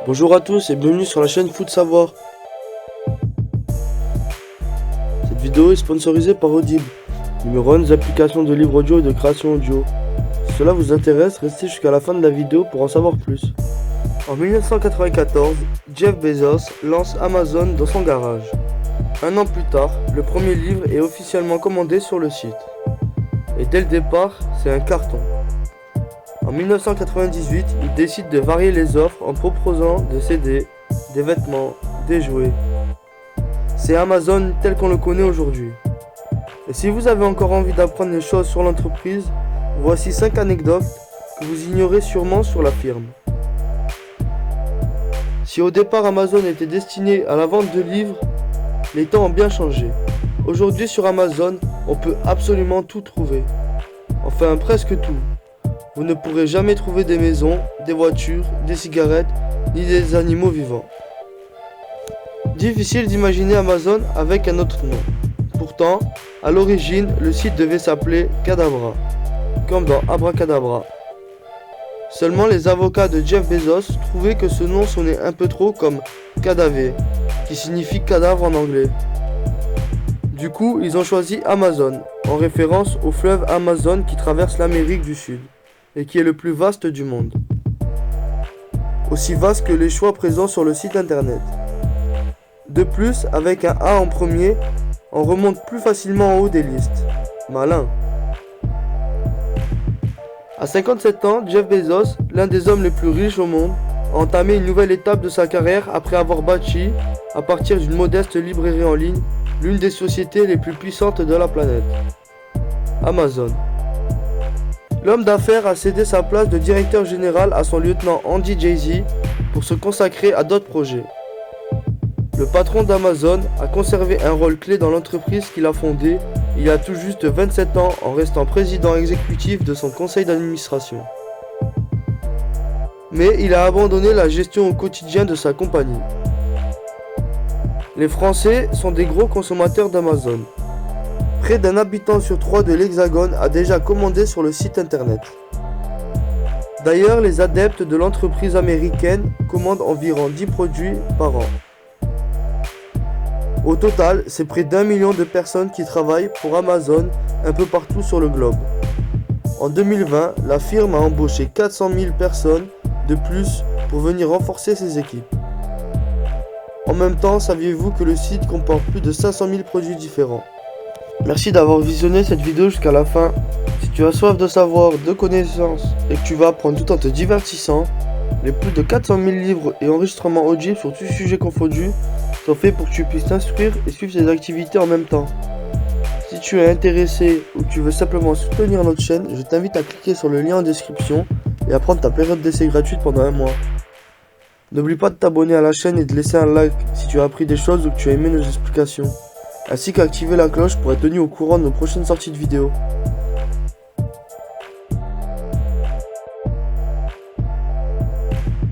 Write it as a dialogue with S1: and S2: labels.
S1: Bonjour à tous et bienvenue sur la chaîne Foot Savoir. Cette vidéo est sponsorisée par Audible, numéro 1 des applications de livre audio et de création audio. Si cela vous intéresse, restez jusqu'à la fin de la vidéo pour en savoir plus. En 1994, Jeff Bezos lance Amazon dans son garage. Un an plus tard, le premier livre est officiellement commandé sur le site. Et dès le départ, c'est un carton. En 1998, il décide de varier les offres en proposant des CD, des vêtements, des jouets. C'est Amazon tel qu'on le connaît aujourd'hui. Et si vous avez encore envie d'apprendre des choses sur l'entreprise, voici 5 anecdotes que vous ignorez sûrement sur la firme. Si au départ Amazon était destiné à la vente de livres, les temps ont bien changé. Aujourd'hui sur Amazon, on peut absolument tout trouver. Enfin presque tout. Vous ne pourrez jamais trouver des maisons, des voitures, des cigarettes, ni des animaux vivants. Difficile d'imaginer Amazon avec un autre nom. Pourtant, à l'origine, le site devait s'appeler Cadabra, comme dans Abracadabra. Seulement les avocats de Jeff Bezos trouvaient que ce nom sonnait un peu trop comme Cadaver, qui signifie cadavre en anglais. Du coup, ils ont choisi Amazon, en référence au fleuve Amazon qui traverse l'Amérique du Sud, et qui est le plus vaste du monde. Aussi vaste que les choix présents sur le site internet. De plus, avec un A en premier, on remonte plus facilement en haut des listes. Malin. À 57 ans, Jeff Bezos, l'un des hommes les plus riches au monde, a entamé une nouvelle étape de sa carrière après avoir bâti, à partir d'une modeste librairie en ligne, l'une des sociétés les plus puissantes de la planète. Amazon. L'homme d'affaires a cédé sa place de directeur général à son lieutenant Andy Jassy pour se consacrer à d'autres projets. Le patron d'Amazon a conservé un rôle clé dans l'entreprise qu'il a fondée il y a tout juste 27 ans en restant président exécutif de son conseil d'administration. Mais il a abandonné la gestion au quotidien de sa compagnie. Les Français sont des gros consommateurs d'Amazon. Près d'un habitant sur 3 de l'Hexagone a déjà commandé sur le site internet. D'ailleurs, les adeptes de l'entreprise américaine commandent environ 10 produits par an. Au total, c'est près d'1 million de personnes qui travaillent pour Amazon un peu partout sur le globe. En 2020, la firme a embauché 400 000 personnes de plus pour venir renforcer ses équipes. En même temps, saviez-vous que le site comporte plus de 500 000 produits différents? Merci d'avoir visionné cette vidéo jusqu'à la fin. Si tu as soif de savoir, de connaissances et que tu vas apprendre tout en te divertissant, les plus de 400 000 livres et enregistrements audibles sur tout sujet confondu sont faits pour que tu puisses t'instruire et suivre tes activités en même temps. Si tu es intéressé ou que tu veux simplement soutenir notre chaîne, je t'invite à cliquer sur le lien en description et à prendre ta période d'essai gratuite pendant un mois. N'oublie pas de t'abonner à la chaîne et de laisser un like si tu as appris des choses ou que tu as aimé nos explications, ainsi qu'activer la cloche pour être tenu au courant de nos prochaines sorties de vidéos.